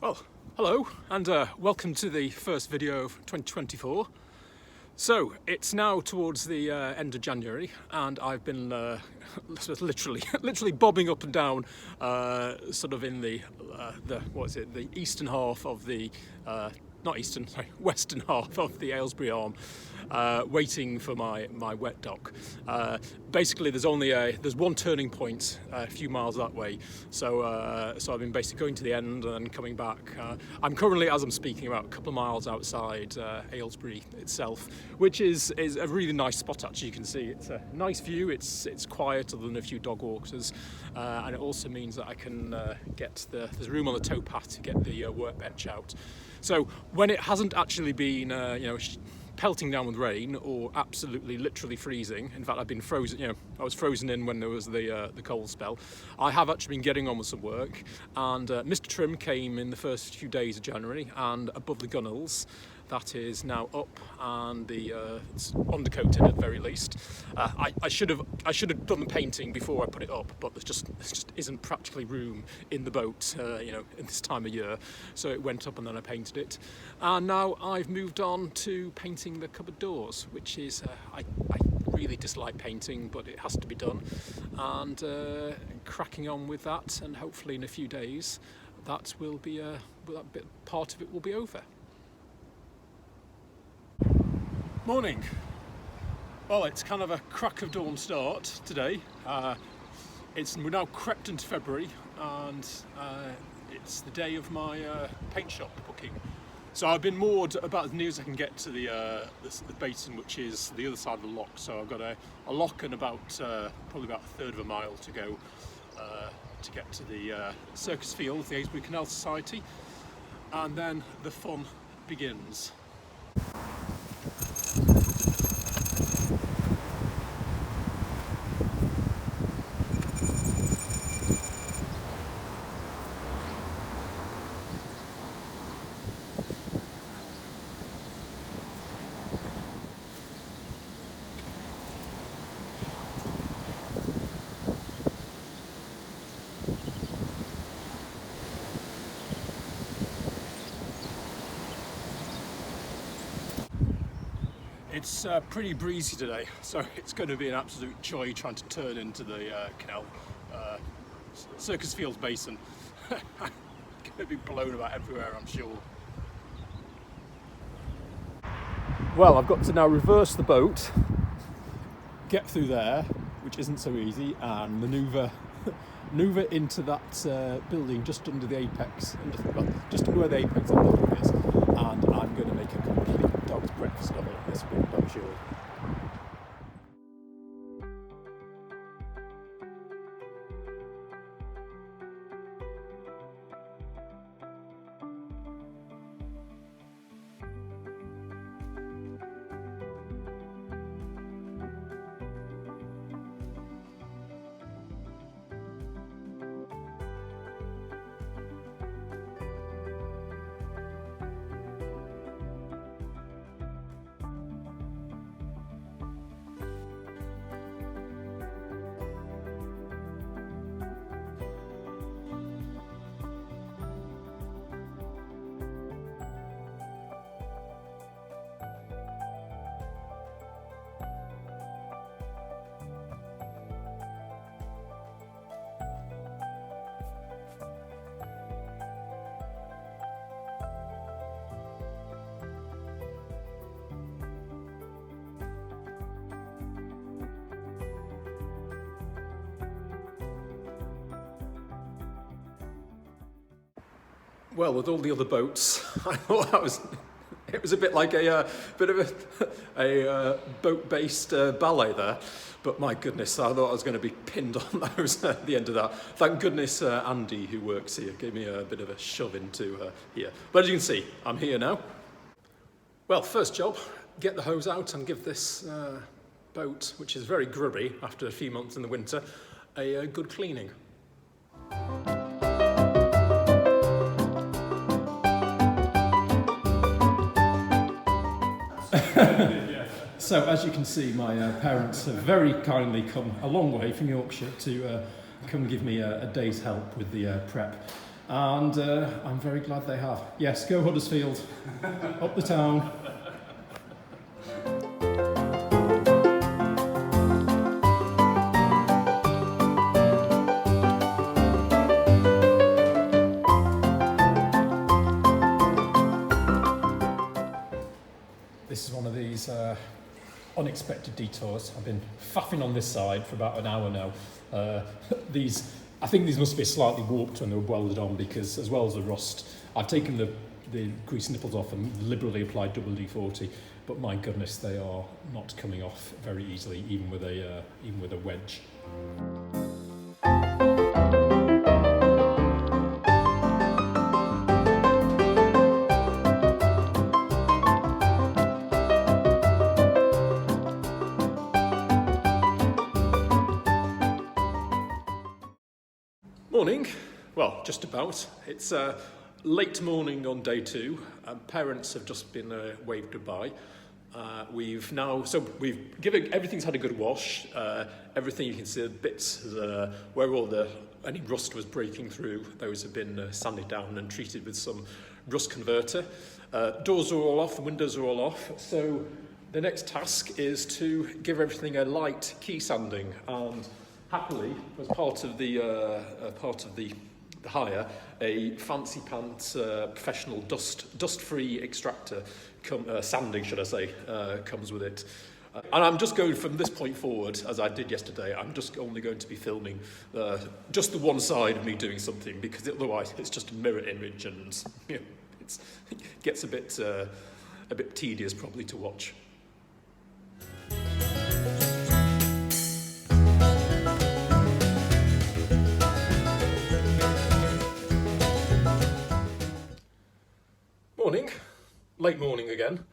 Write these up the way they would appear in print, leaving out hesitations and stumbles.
Well, hello and welcome to the first video of 2024. So it's now towards the end of January and I've been literally bobbing up and down sort of in the eastern half of the western half of the Aylesbury arm, waiting for my wet dock. Basically, there's one turning point a few miles that way, so I've been basically going to the end and then coming back. I'm currently, as I'm speaking, about a couple of miles outside Aylesbury itself, which is a really nice spot. Actually, you can see it's a nice view. It's quiet, other than a few dog walkers, and it also means that I can get there's room on the towpath to get the workbench out. So when it hasn't actually been, pelting down with rain or absolutely literally freezing, in fact I've been frozen, I was frozen in when there was the cold spell, I have actually been getting on with some work, and Mr. Trim came in the first few days of January, and above the gunnels, that is now up and it's undercoated at the very least. I should have done the painting before I put it up, but there just isn't practically room in the boat, in this time of year. So it went up and then I painted it. And now I've moved on to painting the cupboard doors, which is I really dislike painting, but it has to be done. And cracking on with that, and hopefully in a few days that will be part of it will be over. Morning. Well, it's kind of a crack of dawn start today. We're now crept into February, and it's the day of my paint shop booking. So I've been moored about as near as I can get to the basin, which is the other side of the lock. So I've got a lock and probably about a third of a mile to go to get to the circus field, the Aylesbury Canal Society, and then the fun begins. It's pretty breezy today, so it's going to be an absolute joy trying to turn into the canal circus fields basin. I'm going to be blown about everywhere, I'm sure. Well, I've got to now reverse the boat, get through there, which isn't so easy, and manoeuvre into that building just under the apex, just under where the apex of the building is, and I'm going to make a complete dog's breakfast of it this week, I'm sure. Well, with all the other boats, I thought it was a bit like a bit of a boat-based ballet there. But my goodness, I thought I was going to be pinned on those at the end of that. Thank goodness Andy, who works here, gave me a bit of a shove into here. But as you can see, I'm here now. Well, first job, get the hose out and give this boat, which is very grubby after a few months in the winter, a good cleaning. So as you can see, my parents have very kindly come a long way from Yorkshire to come give me a day's help with the prep. and I'm very glad they have. Yes, go Huddersfield, up the town. This is one of these unexpected detours. I've been faffing on this side for about an hour now. I think these must be slightly warped when they were welded on, because as well as the rust, I've taken the grease nipples off and liberally applied WD-40, but my goodness, they are not coming off very easily, even with a wedge. Morning. Well, just about. It's late morning on day 2. Parents have just been waved goodbye. We've given everything's had a good wash. Everything you can see, the bits where any rust was breaking through, those have been sanded down and treated with some rust converter. Doors are all off, the windows are all off. So the next task is to give everything a light key sanding, and happily, as part of the hire, a fancy pants professional dust-free extractor, sanding, should I say, comes with it. And I'm just going from this point forward, as I did yesterday. I'm just only going to be filming just the one side of me doing something, because otherwise it's just a mirror image, and it gets a bit tedious probably to watch. Morning, late morning again.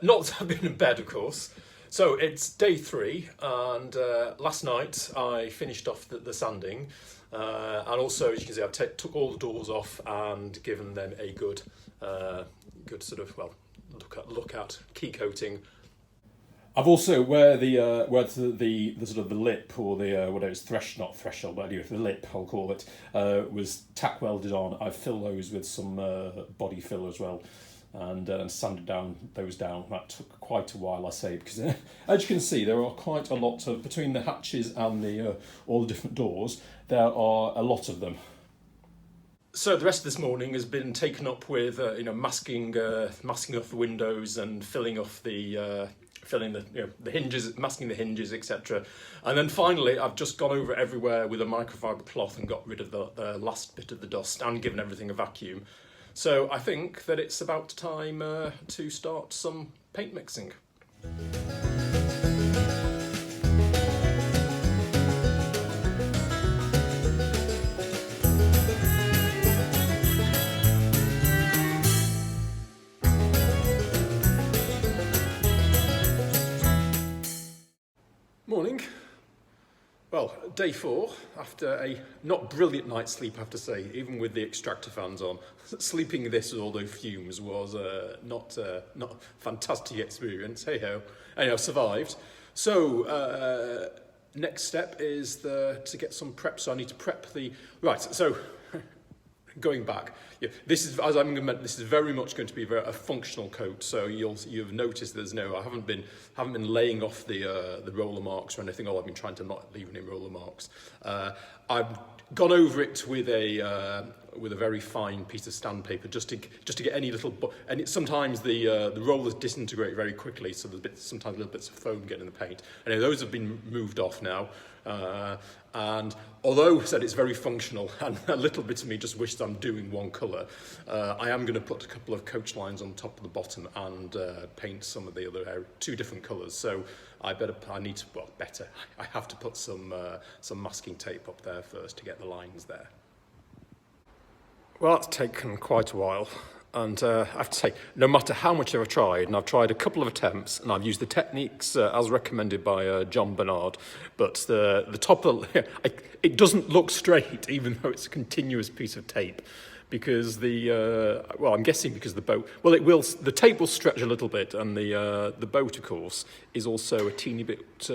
Not that I've been in bed, of course. So it's day 3, and last night I finished off the sanding, and also, as you can see, I've took all the doors off and given them a good sort of look at key coating. I've also where the sort of the lip, or the whatever it's not threshold, but anyway, the lip I'll call it, was tack welded on. I've filled those with some body fill as well, and sanded those down. That took quite a while, I say, because as you can see, there are quite a lot of, between the hatches and all the different doors, there are a lot of them. So the rest of this morning has been taken up with masking off the windows and filling the hinges, masking the hinges, etc. And then finally, I've just gone over everywhere with a microfiber cloth and got rid of the last bit of the dust and given everything a vacuum. So I think that it's about time to start some paint mixing. Morning. Well, day 4, after a not brilliant night's sleep, I have to say, even with the extractor fans on. Sleeping this with all those fumes was not a fantastic experience. Hey-ho. Anyway, I've survived. So, next step is to get some prep. So I need to prep right, so going back, this is very much going to be a functional coat. So you've noticed I haven't been laying off the roller marks or anything. I've been trying to not leave any roller marks. I've gone over it with a very fine piece of sandpaper just to get any little, and sometimes the rollers disintegrate very quickly, so there's sometimes little bits of foam getting in the paint. Anyway, those have been moved off now. And although I said it's very functional, and a little bit of me just wishes I'm doing one colour, I am going to put a couple of coach lines on top of the bottom and paint some of the other 2 different colours. So I have to put some masking tape up there first to get the lines there. Well, that's taken quite a while. And I have to say, no matter how much I've tried, and I've tried a couple of attempts, and I've used the techniques as recommended by John Bernard, but the top of it doesn't look straight, even though it's a continuous piece of tape, because I'm guessing because the boat, the tape will stretch a little bit, and the boat, of course, is also a teeny bit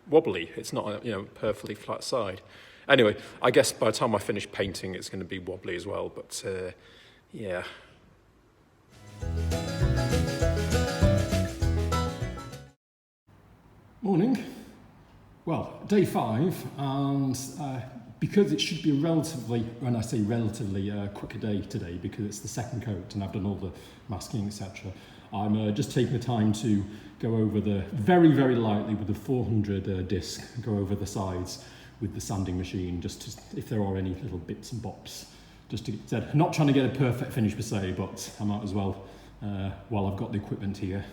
wobbly. It's not a perfectly flat side. Anyway, I guess by the time I finish painting, it's going to be wobbly as well, but yeah. Morning. Well, day 5, and because it should be a relatively, when I say relatively, quicker day today, because it's the second coat and I've done all the masking, etc. I'm just taking the time to go over the, very, very lightly with the 400 disc, go over the sides with the sanding machine, just to, if there are any little bits and bops. Just to get, not trying to get a perfect finish per se, but I might as well, while I've got the equipment here,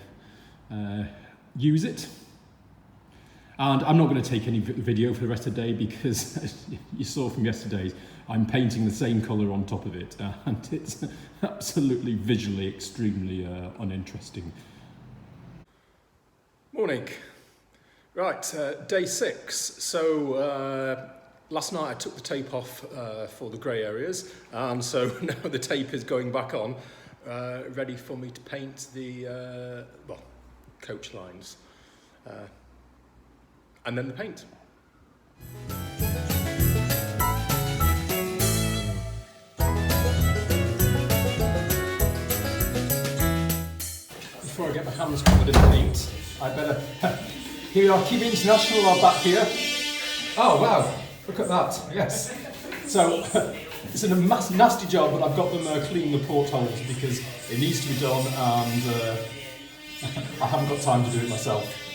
use it. And I'm not going to take any video for the rest of the day because, as you saw from yesterday, I'm painting the same colour on top of it, and it's absolutely visually extremely uninteresting. Morning. Right, day 6. So last night I took the tape off for the grey areas, and so now the tape is going back on, ready for me to paint the coach lines. And then the paint. Before I get my hands covered in paint, I better... Here we are, Kiwi International are back here. Oh wow, look at that, yes. So, it's a nasty job, but I've got them cleaning the portholes because it needs to be done, and I haven't got time to do it myself.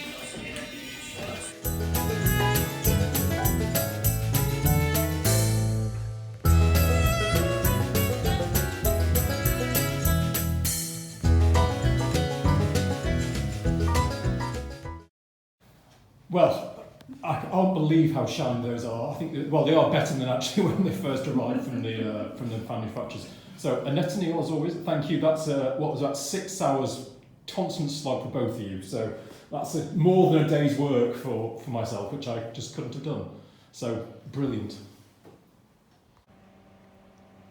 Well, I can't believe how shiny those are. I think, well, they are better than actually when they first arrived from the manufacturers. So, Annette and Neil, as always, thank you. That's what was that, 6 hours constant slog for both of you. So that's more than a day's work for myself, which I just couldn't have done. So brilliant.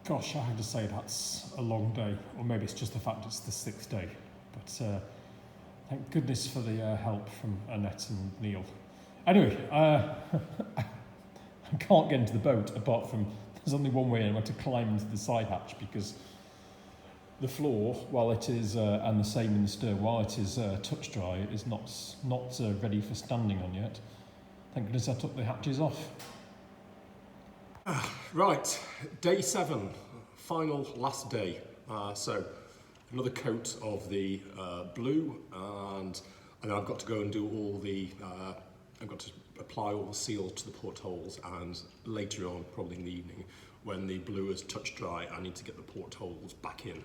Gosh, I have to say that's a long day, or maybe it's just the fact it's the 6th day. But thank goodness for the help from Annette and Neil. Anyway, I can't get into the boat apart from there's only one way, and I want to climb into the side hatch because the floor, while it is, and the same in the stern, while it is touch dry, it is not ready for standing on yet. Thank goodness I took the hatches off. Right, day 7, final last day. So another coat of the blue, and then I've got to go and do all the, I've got to apply all the seal to the portholes, and later on, probably in the evening, when the blue is touch dry, I need to get the portholes back in,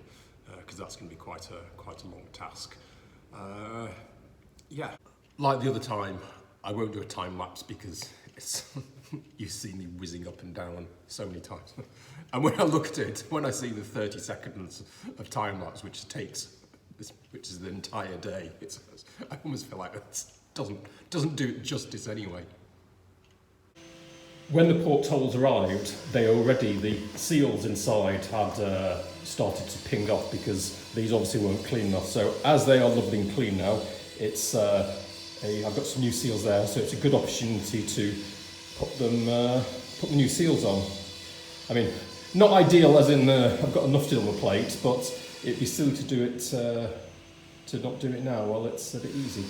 because that's going to be quite a long task. Yeah, like the other time, I won't do a time lapse because it's you've seen me whizzing up and down so many times. And when I look at it, when I see the 30 seconds of time lapse, which is the entire day, I almost feel like it doesn't do it justice anyway. When the portholes arrived, the seals inside had started to ping off because these obviously weren't clean enough. So as they are lovely and clean now, I've got some new seals there, so it's a good opportunity to put the new seals on. I mean, not ideal as in I've got enough to do on the plate, but it'd be silly to do it to not do it now while it's a bit easy.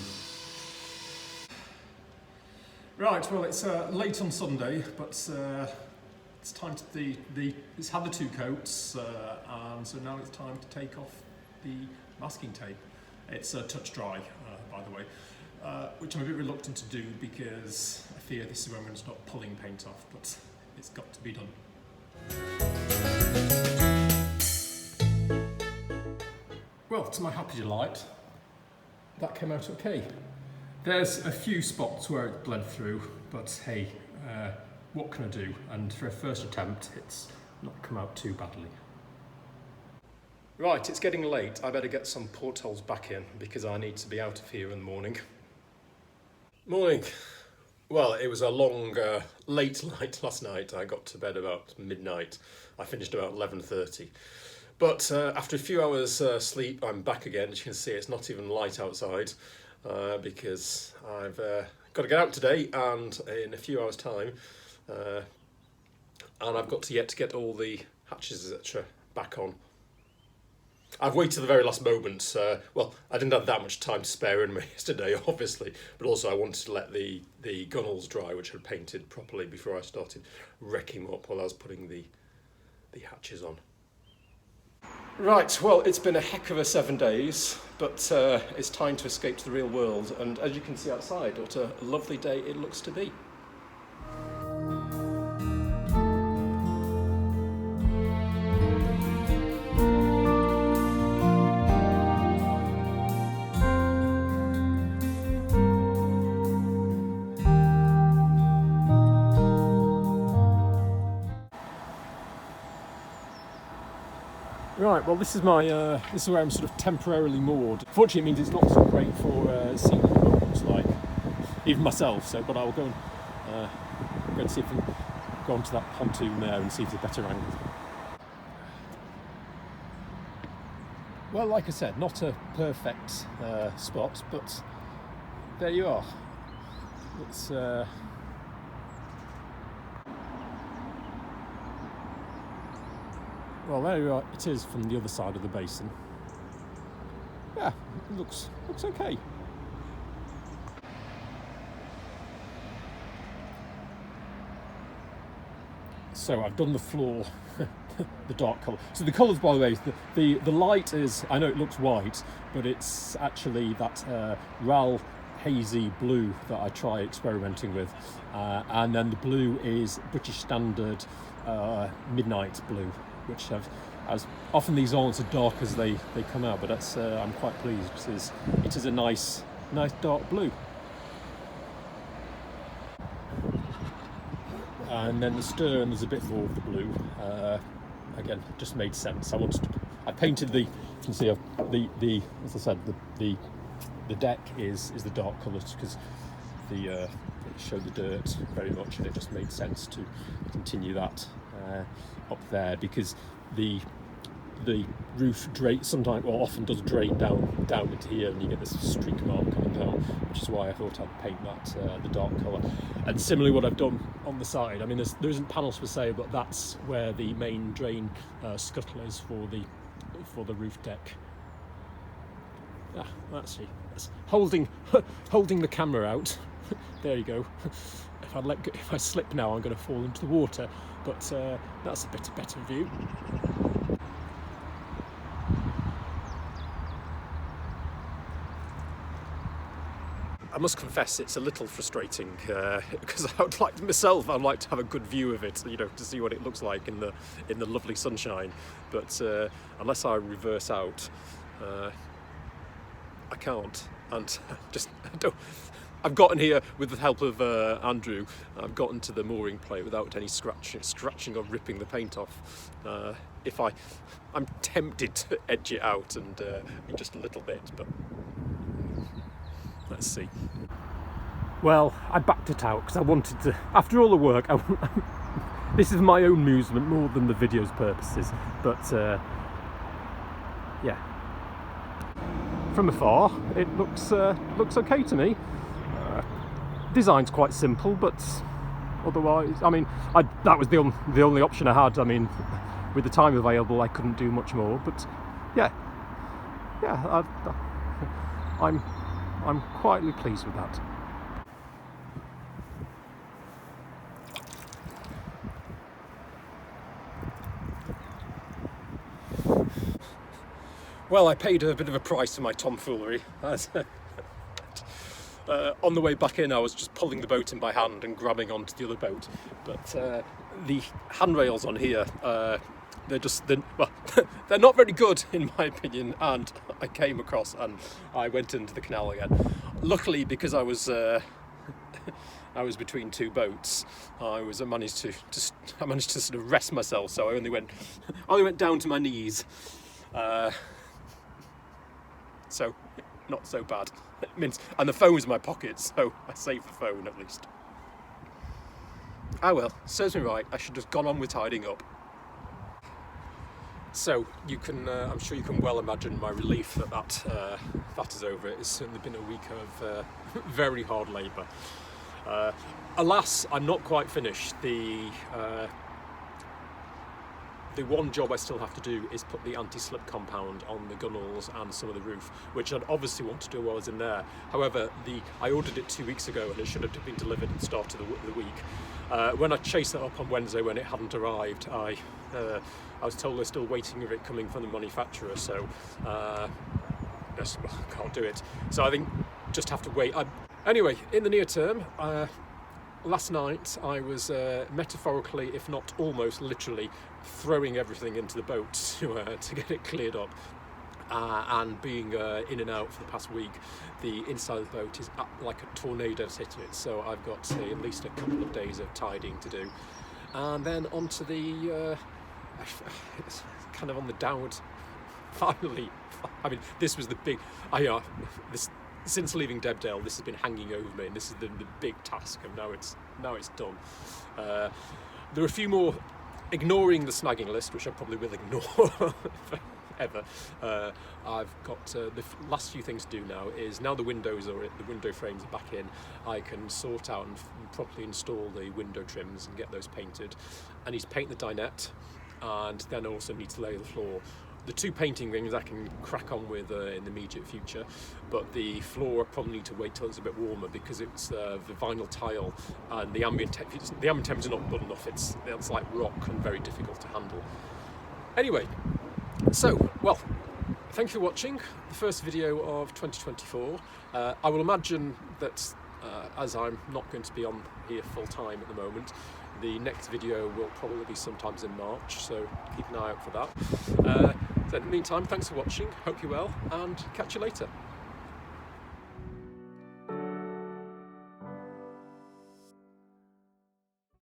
Right, well, it's late on Sunday, but it's time to it's had the 2 coats, and so now it's time to take off the masking tape. It's touch dry, by the way, which I'm a bit reluctant to do because I fear this is where I'm going to start pulling paint off, but it's got to be done. Well, to my happy delight, that came out okay. There's a few spots where it bled through, but hey, what can I do? And for a first attempt, it's not come out too badly. Right, it's getting late. I better get some portholes back in because I need to be out of here in the morning. Morning. Well, it was a long, late night last night. I got to bed about midnight. I finished about 11:30. But after a few hours sleep, I'm back again. As you can see, it's not even light outside because I've got to get out today, and in a few hours' time, and I've got yet to get all the hatches, etc. back on. I've waited to the very last moment. Well, I didn't have that much time to spare in me yesterday, obviously, but also I wanted to let the gunnels dry, which I'd painted properly before I started wrecking them up while I was putting the hatches on. Right, well, it's been a heck of a 7 days, but it's time to escape to the real world, and as you can see outside, what a lovely day it looks to be. Right, well, this is where I'm sort of temporarily moored. Fortunately, it means it's not so great for seeing what the boat looks like, even myself. So, but I'll go and see if I can go onto that pontoon there and see if there's a better angle. Well, like I said, not a perfect spot, but there you are. It's well, there you are. It is from the other side of the basin. Yeah, it looks okay. So I've done the floor, the dark colour. So the colours, by the way, the light is, I know it looks white, but it's actually that RAL hazy blue that I try experimenting with. And then the blue is British Standard midnight blue, which as often these aren't as dark as they come out, but that's I'm quite pleased. It is a nice dark blue. And then the stern, there's a bit more of the blue. Again, just made sense. I painted you can see the as I said, the deck is the dark colours because it showed the dirt very much, and it just made sense to continue that up there, because the roof sometimes or often does drain down into here, and you get this streak mark coming down, which is why I thought I'd paint that the dark colour. And similarly, what I've done on the side, I mean, there isn't panels for sale, but that's where the main drain scuttle is for the roof deck. That's holding the camera out. There you go. If I slip now, I'm going to fall into the water, but that's a bit better view. I must confess it's a little frustrating because I'd like to have a good view of it, to see what it looks like in the lovely sunshine. But unless I reverse out, I can't, and I've gotten here with the help of Andrew. I've gotten to the mooring plate without any scratching or ripping the paint off. I'm tempted to edge it out and just a little bit, but let's see. Well, I backed it out because I wanted to. After all the work, this is my own amusement more than the video's purposes. But yeah. From afar, it looks okay to me. Design's quite simple, but otherwise, I mean, that was the only option I had. I mean, with the time available, I couldn't do much more. But yeah, I'm quietly pleased with that. Well, I paid a bit of a price for my tomfoolery. On the way back in, I was just pulling the boat in by hand and grabbing onto the other boat. But the handrails on here, they're not very good in my opinion. And I came across and I went into the canal again. Luckily, because I was between two boats, I managed to sort of rest myself. So I only went down to my knees. So, not so bad. And the phone was in my pocket, so I saved the phone at least. Ah well, serves me right. I should have gone on with tidying up. So you can, I'm sure you can well imagine my relief that is over. It's certainly been a week of very hard labour. Alas, I'm not quite finished. the one job I still have to do is put the anti-slip compound on the gunnels and some of the roof, which I'd obviously want to do while I was in there. However, I ordered it 2 weeks ago and it should have been delivered at the start of the week. When I chased it up on Wednesday when it hadn't arrived, I was told they're still waiting for it coming from the manufacturer, so yes, can't do it. So I think just have to wait. Anyway, in the near term, last night I was metaphorically, if not almost literally, throwing everything into the boat to get it cleared up. And being in and out for the past week, the inside of the boat is like a tornado's hitting it. So I've got at least a couple of days of tidying to do, and then onto the it's kind of on the downward. Finally, I mean, this was the big. Since leaving Debdale, this has been hanging over me, and this is the big task, and now it's done. There are a few more, ignoring the snagging list, which I probably will ignore forever. I've got the last few things to do now. Is now the window frames are back in, I can sort out and properly install the window trims and get those painted. I need to paint the dinette, and then I also need to lay the floor. The two painting things I can crack on with in the immediate future, but the floor I probably need to wait till it's a bit warmer, because it's the vinyl tile and the ambient temperature is not good enough. It's like rock and very difficult to handle. Anyway, so, well, thank you for watching the first video of 2024. I will imagine that as I'm not going to be on here full time at the moment, the next video will probably be sometimes in March, so keep an eye out for that. So in the meantime, thanks for watching, hope you're well, and catch you later.